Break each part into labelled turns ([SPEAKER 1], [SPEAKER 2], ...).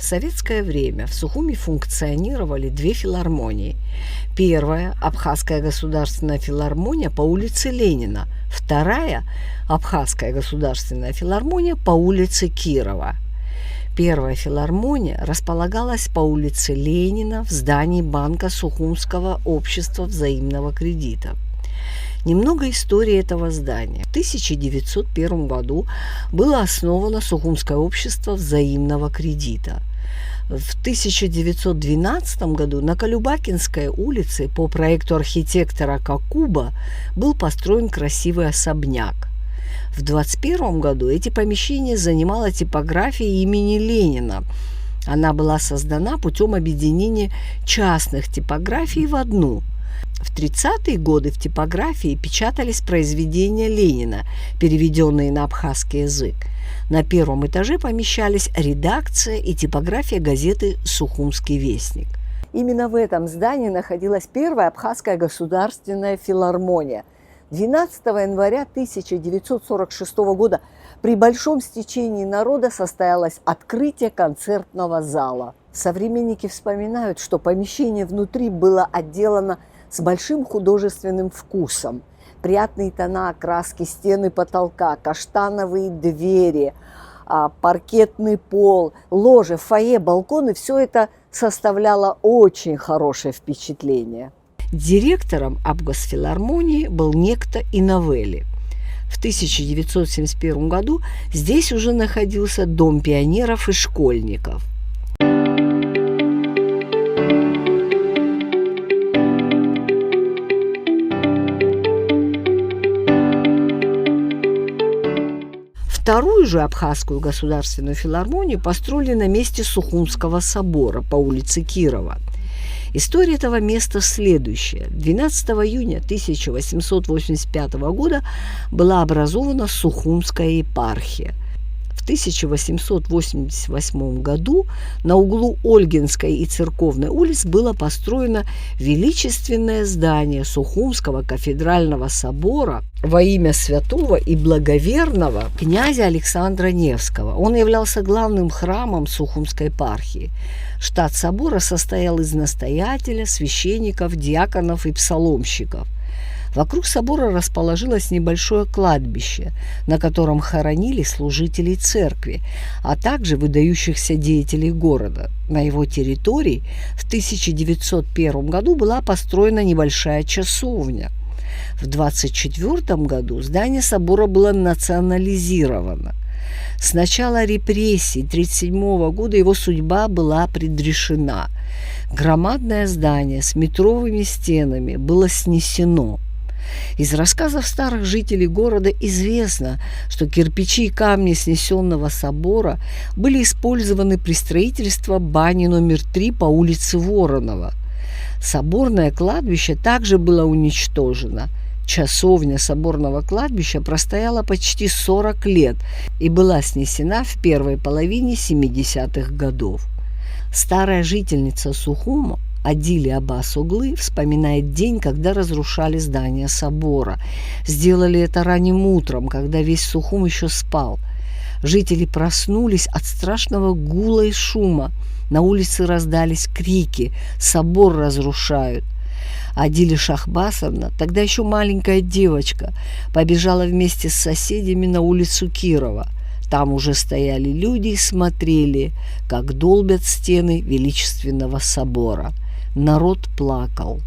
[SPEAKER 1] В советское время в Сухуми функционировали две филармонии. Первая – Абхазская государственная филармония по улице Ленина. Вторая – Абхазская государственная филармония по улице Кирова. Первая филармония располагалась по улице Ленина в здании Банка Сухумского общества взаимного кредита. Немного истории этого здания. В 1901 году было основано Сухумское общество взаимного кредита. В 1912 году на Колюбакинской улице по проекту архитектора Кокуба был построен красивый особняк. В 1921 году эти помещения занимала типография имени Ленина. Она была создана путем объединения частных типографий в одну. В 30-е годы в типографии печатались произведения Ленина, переведенные на абхазский язык. На первом этаже помещались редакция и типография газеты «Сухумский вестник». Именно в этом здании находилась первая Абхазская государственная филармония. 12 января 1946 года при большом стечении народа состоялось открытие концертного зала. Современники вспоминают, что помещение внутри было отделано с большим художественным вкусом. Приятные тона окраски, стены потолка, каштановые двери, паркетный пол, ложи, фойе, балконы – все это составляло очень хорошее впечатление. Директором Абгосфилармонии был некто Инавели. В 1971 году здесь уже находился Дом пионеров и школьников. Вторую же Абхазскую государственную филармонию построили на месте Сухумского собора по улице Кирова. История этого места следующая. 12 июня 1885 года была образована Сухумская епархия. В 1888 году на углу Ольгинской и Церковной улиц было построено величественное здание Сухумского кафедрального собора во имя святого и благоверного князя Александра Невского. Он являлся главным храмом Сухумской епархии. Штат собора состоял из настоятеля, священников, диаконов и псаломщиков. Вокруг собора расположилось небольшое кладбище, на котором хоронили служителей церкви, а также выдающихся деятелей города. На его территории в 1901 году была построена небольшая часовня. В 1924 году здание собора было национализировано. С начала репрессий 1937 года его судьба была предрешена. Громадное здание с метровыми стенами было снесено. Из рассказов старых жителей города известно, что кирпичи и камни снесенного собора были использованы при строительстве бани номер 3 по улице Воронова. Соборное кладбище также было уничтожено. Часовня соборного кладбища простояла почти 40 лет и была снесена в первой половине 70-х годов. Старая жительница Сухума Адили Аббас-Оглы вспоминает день, когда разрушали здание собора. Сделали это ранним утром, когда весь Сухум еще спал. Жители проснулись от страшного гула и шума. На улице раздались крики: «Собор разрушают!». Адили Шахбасовна, тогда еще маленькая девочка, побежала вместе с соседями на улицу Кирова. Там уже стояли люди и смотрели, как долбят стены величественного собора. Народ плакал.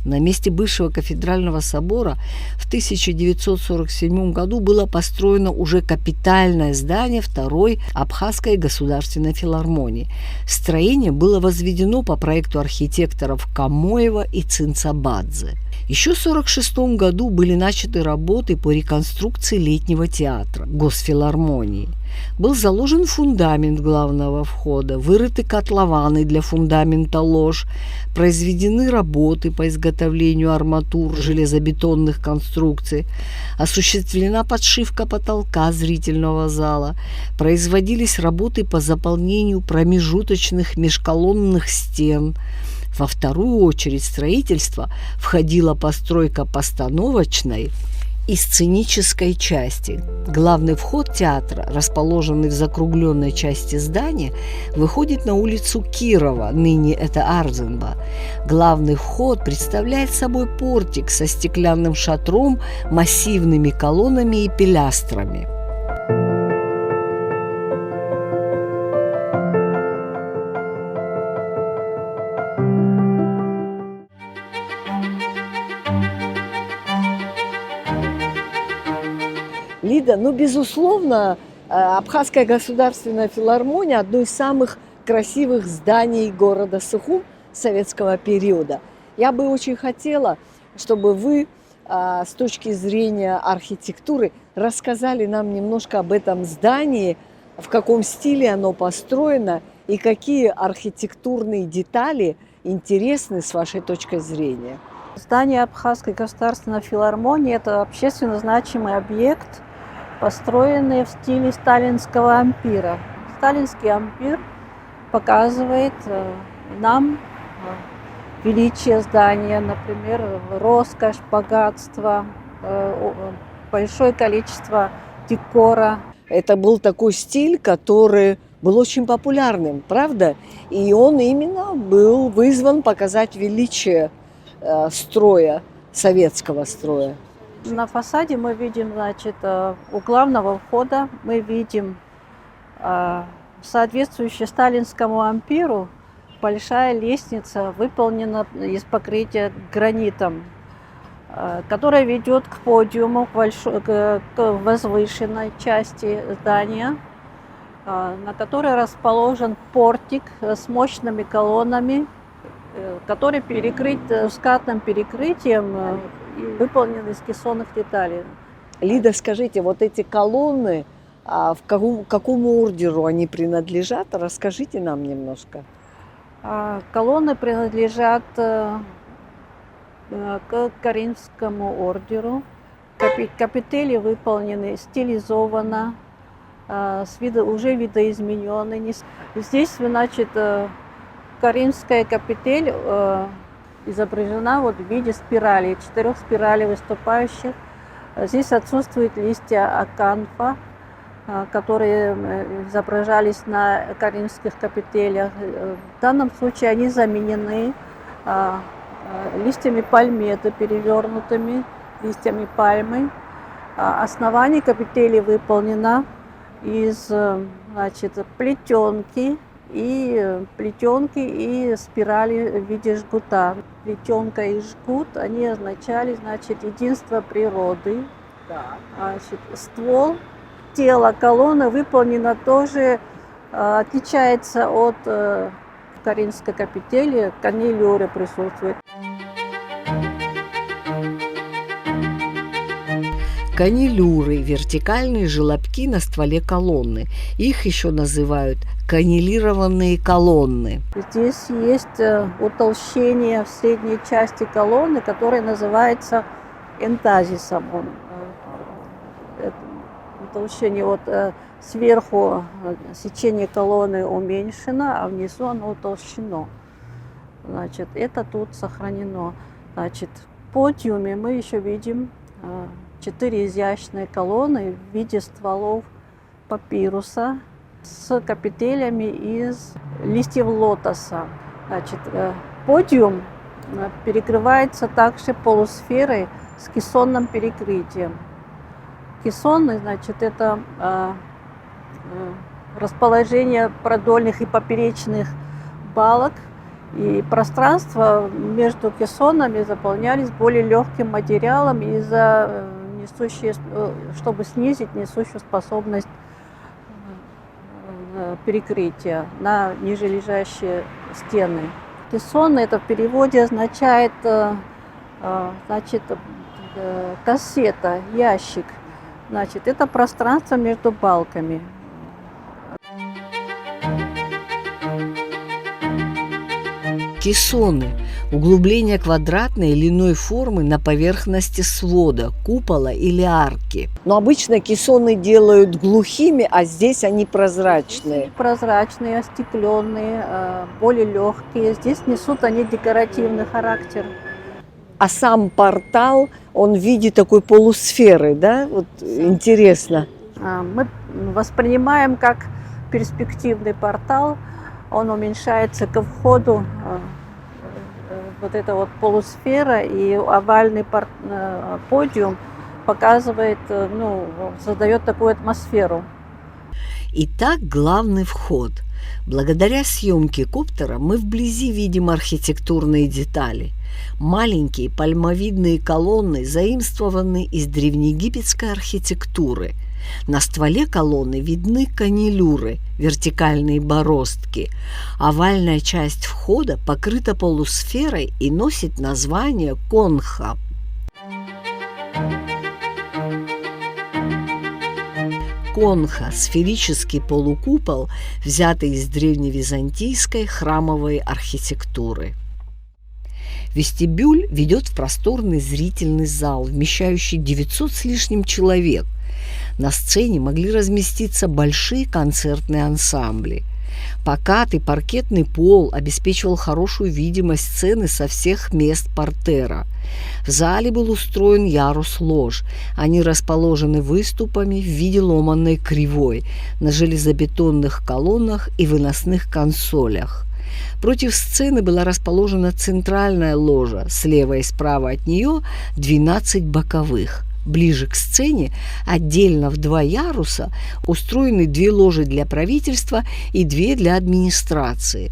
[SPEAKER 1] На месте бывшего кафедрального собора в 1947 году было построено уже капитальное здание второй Абхазской государственной филармонии. Строение было возведено по проекту архитекторов Камоева и Цинцабадзе. Еще в 1946 году были начаты работы по реконструкции летнего театра Госфилармонии. Был заложен фундамент главного входа, вырыты котлованы для фундамента лож, произведены работы по изготовлению арматур железобетонных конструкций, осуществлена подшивка потолка зрительного зала, производились работы по заполнению промежуточных межколонных стен. Во вторую очередь строительства входила постройка постановочной и сценической части. Главный вход театра, расположенный в закругленной части здания, выходит на улицу Кирова, ныне это Ардзинба. Главный вход представляет собой портик со стеклянным шатром, массивными колоннами и пилястрами. Лида, ну, безусловно, Абхазская государственная филармония – одно из самых красивых зданий города Сухум советского периода. Я бы очень хотела, чтобы вы с точки зрения архитектуры рассказали нам немножко об этом здании, в каком стиле оно построено и какие архитектурные детали интересны с вашей точки зрения.
[SPEAKER 2] Здание Абхазской государственной филармонии – это общественно значимый объект, построенный в стиле сталинского ампира. Сталинский ампир показывает нам величие здания, например, роскошь, богатство, большое количество декора.
[SPEAKER 1] Это был такой стиль, который был очень популярным, правда? И он именно был вызван показать величие строя, советского строя.
[SPEAKER 2] На фасаде мы видим, значит, у главного входа мы видим соответствующую сталинскому ампиру большая лестница, выполнена из покрытия гранитом, которая ведет к подиуму, к возвышенной части здания, на которой расположен портик с мощными колоннами, который перекрыт скатным перекрытием и выполнен из кессонных деталей.
[SPEAKER 1] Лида, скажите, вот эти колонны, какому ордеру они принадлежат? Расскажите нам немножко.
[SPEAKER 2] Колонны принадлежат к Каринскому ордеру. Капители выполнены стилизованно, уже видоизменены. Здесь, значит, Каринская капитель изображена вот в виде спирали, 4 спиралей выступающих. Здесь отсутствуют листья аканфа, которые изображались на каринских капителях. В данном случае они заменены листьями пальметы, перевернутыми листьями пальмы. Основание капителей выполнено из, значит, плетенки и спирали в виде жгута. Плетенка и жгут, они означали, значит, единство природы. Значит, ствол, тело колонны выполнено тоже, отличается от каринской капители, канилюры присутствует.
[SPEAKER 1] Канилюры – вертикальные желобки на стволе колонны. Их еще называют каннелированные колонны.
[SPEAKER 2] Здесь есть утолщение в средней части колонны, которое называется энтазисом. Утолщение вот сверху сечение колонны уменьшено, а внизу оно утолщено. Значит, это тут сохранено. Значит, в подиуме мы еще видим 4 изящные колонны в виде стволов папируса с капителями из листьев лотоса. Значит, подиум перекрывается также полусферой с кессонным перекрытием. Кессонный, значит, это расположение продольных и поперечных балок, и пространство между кессонами заполнялись более легким материалом из-за чтобы снизить несущую способность перекрытия на нижележащие стены. Кессонный это в переводе означает, значит, кассета, ящик. Значит, это пространство между балками.
[SPEAKER 1] Кессоны – углубление квадратной или иной формы на поверхности свода, купола или арки. Но обычно кессоны делают глухими, а здесь они прозрачные.
[SPEAKER 2] Прозрачные, остекленные, более легкие. Здесь несут они декоративный характер.
[SPEAKER 1] А сам портал, он в виде такой полусферы, да? Вот интересно.
[SPEAKER 2] Мы воспринимаем как перспективный портал. Он уменьшается ко входу, вот эта вот полусфера, и овальный подиум показывает, создает такую атмосферу.
[SPEAKER 1] Итак, главный вход. Благодаря съемке коптера мы вблизи видим архитектурные детали. Маленькие пальмовидные колонны заимствованы из древнеегипетской архитектуры. На стволе колонны видны канилюры, вертикальные бороздки. Овальная часть входа покрыта полусферой и носит название конха. Конха – сферический полукупол, взятый из древневизантийской храмовой архитектуры. Вестибюль ведет в просторный зрительный зал, вмещающий 900 с лишним человек. На сцене могли разместиться большие концертные ансамбли. Покатый паркетный пол обеспечивал хорошую видимость сцены со всех мест портера. В зале был устроен ярус лож. Они расположены выступами в виде ломаной кривой на железобетонных колоннах и выносных консолях. Против сцены была расположена центральная ложа, слева и справа от нее 12 боковых. Ближе к сцене, отдельно в 2 яруса, устроены 2 ложи для правительства и 2 для администрации.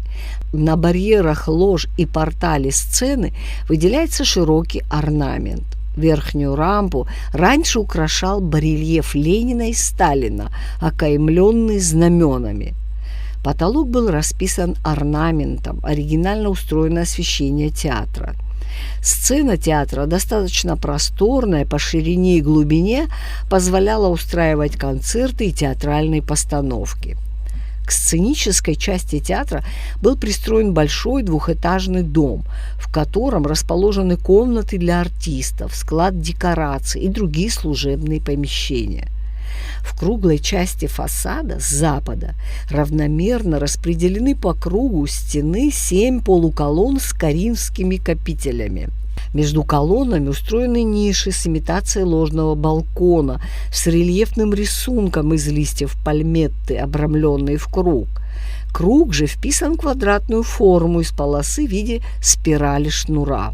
[SPEAKER 1] На барьерах лож и портале сцены выделяется широкий орнамент. Верхнюю рампу раньше украшал барельеф Ленина и Сталина, окаймленный знаменами. Потолок был расписан орнаментом, оригинально устроено освещение театра. Сцена театра, достаточно просторная по ширине и глубине, позволяла устраивать концерты и театральные постановки. К сценической части театра был пристроен большой двухэтажный дом, в котором расположены комнаты для артистов, склад декораций и другие служебные помещения. В круглой части фасада с запада равномерно распределены по кругу стены 7 полуколонн с коринфскими капителями. Между колоннами устроены ниши с имитацией ложного балкона с рельефным рисунком из листьев пальметты, обрамленные в круг. Круг же вписан в квадратную форму из полосы в виде спирали шнура.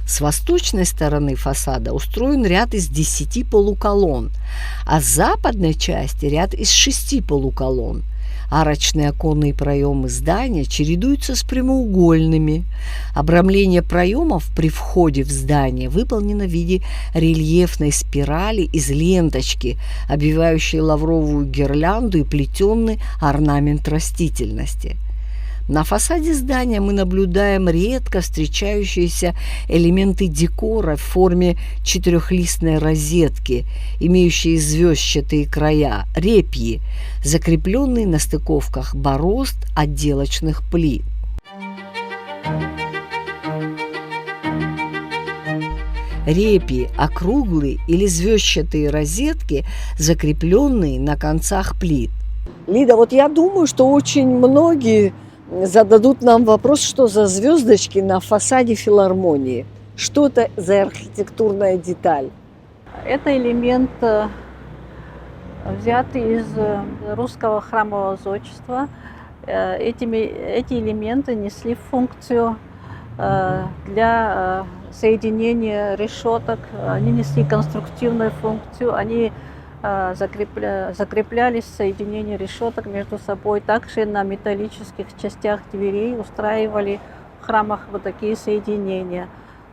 [SPEAKER 1] С восточной стороны фасада устроен ряд из 10 полуколонн, а с западной части ряд из 6 полуколонн. Арочные оконные проемы здания чередуются с прямоугольными. Обрамление проемов при входе в здание выполнено в виде рельефной спирали из ленточки, обвивающей лавровую гирлянду и плетеный орнамент растительности. На фасаде здания мы наблюдаем редко встречающиеся элементы декора в форме четырехлистной розетки, имеющие звездчатые края, репьи, закрепленные на стыковках борозд отделочных плит. Репьи – округлые или звездчатые розетки, закрепленные на концах плит. Лида, вот я думаю, что очень многие зададут нам вопрос, что за звездочки на фасаде филармонии. Что это за архитектурная деталь?
[SPEAKER 2] Это элемент, взятый из русского храмового зодчества. Эти элементы несли функцию для соединения решеток, они несли конструктивную функцию, они закреплялись соединения решеток между собой. Также на металлических частях дверей устраивали в храмах вот такие соединения.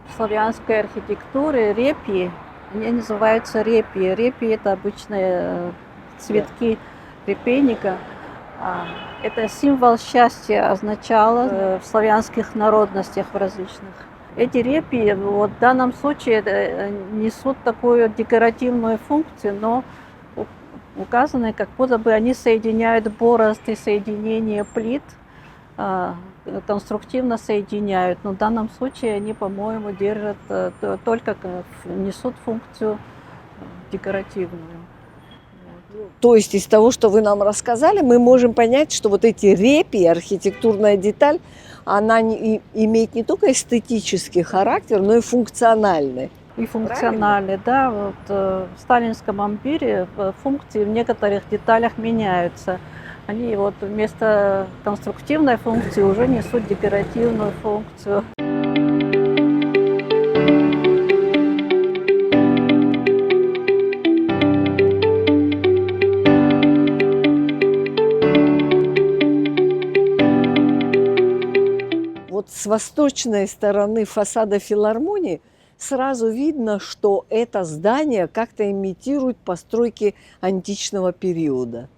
[SPEAKER 2] В славянской архитектуре репьи, они называются репьи. Репьи – это обычные цветки репейника. Это символ счастья означало в славянских народностях в различных. Эти репьи вот, в данном случае несут такую декоративную функцию, но указаны, как будто бы они соединяют борозды, соединение плит, конструктивно соединяют. Но в данном случае они, по-моему, держат только несут функцию декоративную. Вот.
[SPEAKER 1] То есть из того, что вы нам рассказали, мы можем понять, что вот эти репьи, архитектурная деталь, она имеет не только эстетический характер, но и функциональный.
[SPEAKER 2] И функциональный, да. Вот, в сталинском ампире функции в некоторых деталях меняются. Они вот вместо конструктивной функции уже несут декоративную функцию.
[SPEAKER 1] Вот с восточной стороны фасада филармонии сразу видно, что это здание как-то имитирует постройки античного периода.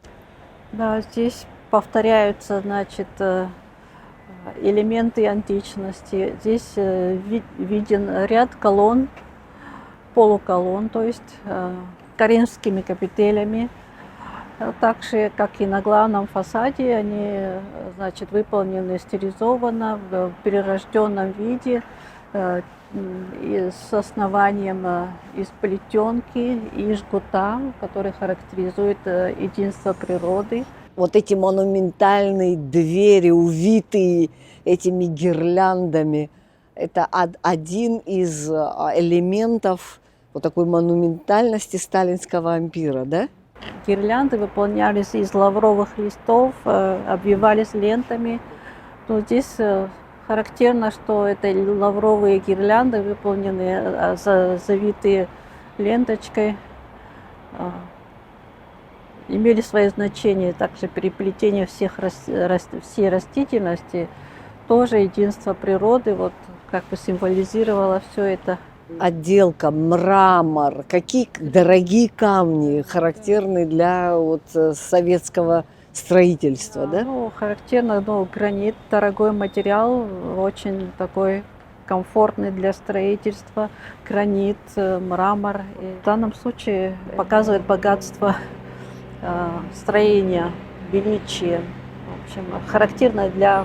[SPEAKER 2] Да, здесь повторяются, значит, элементы античности. Здесь виден ряд колонн, полуколонн, то есть коринфскими капителями. Так же, как и на главном фасаде, они, значит, выполнены стилизованно, в перерожденном виде, и с основанием из плетенки и жгута, который характеризует единство природы.
[SPEAKER 1] Вот эти монументальные двери, увитые этими гирляндами, это один из элементов вот такой монументальности сталинского ампира, да?
[SPEAKER 2] Гирлянды выполнялись из лавровых листов, обвивались лентами. Но здесь характерно, что это лавровые гирлянды, выполненные, завитые ленточкой, имели свое значение. Также переплетение всей растительности, тоже единство природы, вот как бы символизировало все это.
[SPEAKER 1] Отделка, мрамор, какие дорогие камни, характерные для вот советского строительства, да?
[SPEAKER 2] Ну, характерно, гранит, дорогой материал, очень такой комфортный для строительства. Гранит, мрамор. И в данном случае показывает богатство строения, величие. В общем, характерно для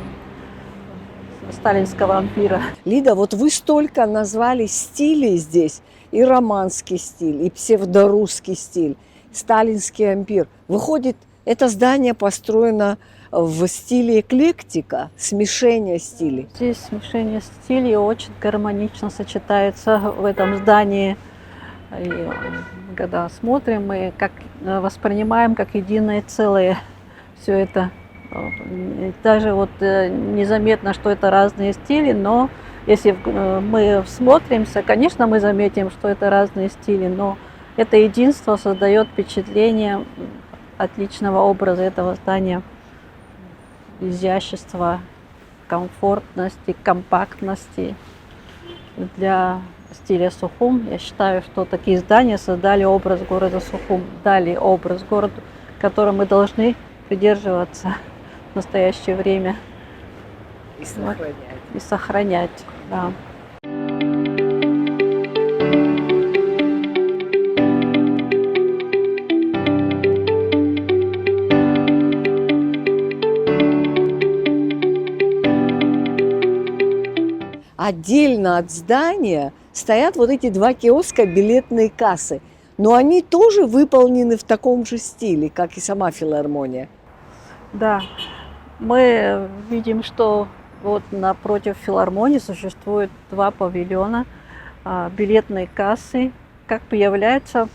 [SPEAKER 2] сталинского ампира.
[SPEAKER 1] Лида, вот вы столько назвали стилей здесь. И романский стиль, и псевдорусский стиль, сталинский ампир. Выходит, это здание построено в стиле эклектика, смешение стилей.
[SPEAKER 2] Здесь смешение стилей очень гармонично сочетается в этом здании. И когда смотрим, мы как воспринимаем как единое целое все это. Даже вот незаметно, что это разные стили, но если мы всмотримся, конечно, мы заметим, что это разные стили, но это единство создает впечатление отличного образа этого здания, изящества, комфортности, компактности. Для стиля Сухум я считаю, что такие здания создали образ города Сухум, дали образ города, которого мы должны придерживаться в настоящее время и сохранять. Да.
[SPEAKER 1] Отдельно от здания стоят вот эти два киоска билетной кассы. Но они тоже выполнены в таком же стиле, как и сама филармония.
[SPEAKER 2] Да, мы видим, что вот напротив филармонии существует два павильона, билетные кассы. Как бы являются,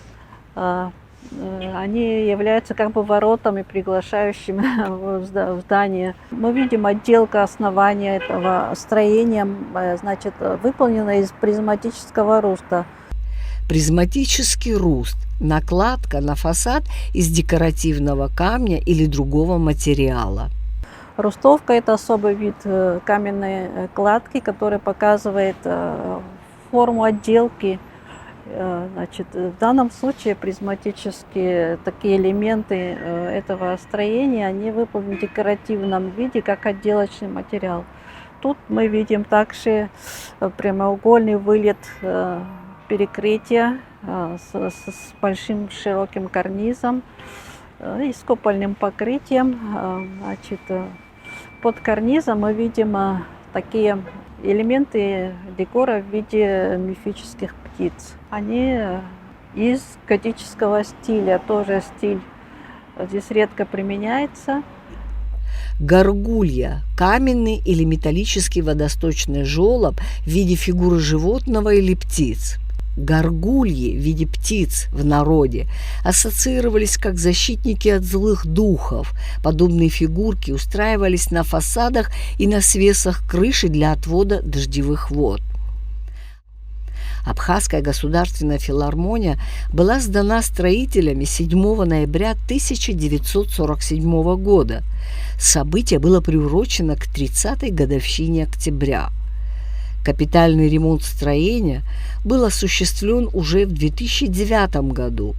[SPEAKER 2] они являются как бы воротами, приглашающими в здание. Мы видим отделка основания этого строения, значит, выполнена из призматического руста.
[SPEAKER 1] Призматический руст – накладка на фасад из декоративного камня или другого материала.
[SPEAKER 2] Рустовка – это особый вид каменной кладки, который показывает форму отделки. Значит, в данном случае призматические такие элементы этого строения, они выполнены в декоративном виде, как отделочный материал. Тут мы видим также прямоугольный вылет перекрытия с большим широким карнизом и с купольным покрытием. Значит, под карнизом мы видим такие элементы декора в виде мифических птиц. Они из готического стиля, тоже стиль здесь редко применяется.
[SPEAKER 1] Горгулья – каменный или металлический водосточный желоб в виде фигуры животного или птиц. Горгульи в виде птиц в народе ассоциировались как защитники от злых духов. Подобные фигурки устраивались на фасадах и на свесах крыши для отвода дождевых вод. Абхазская государственная филармония была сдана строителями 7 ноября 1947 года. Событие было приурочено к 30-й годовщине октября. Капитальный ремонт строения был осуществлен уже в 2009 году.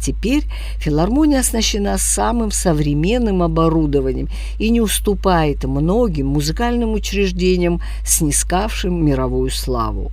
[SPEAKER 1] Теперь филармония оснащена самым современным оборудованием и не уступает многим музыкальным учреждениям, снискавшим мировую славу.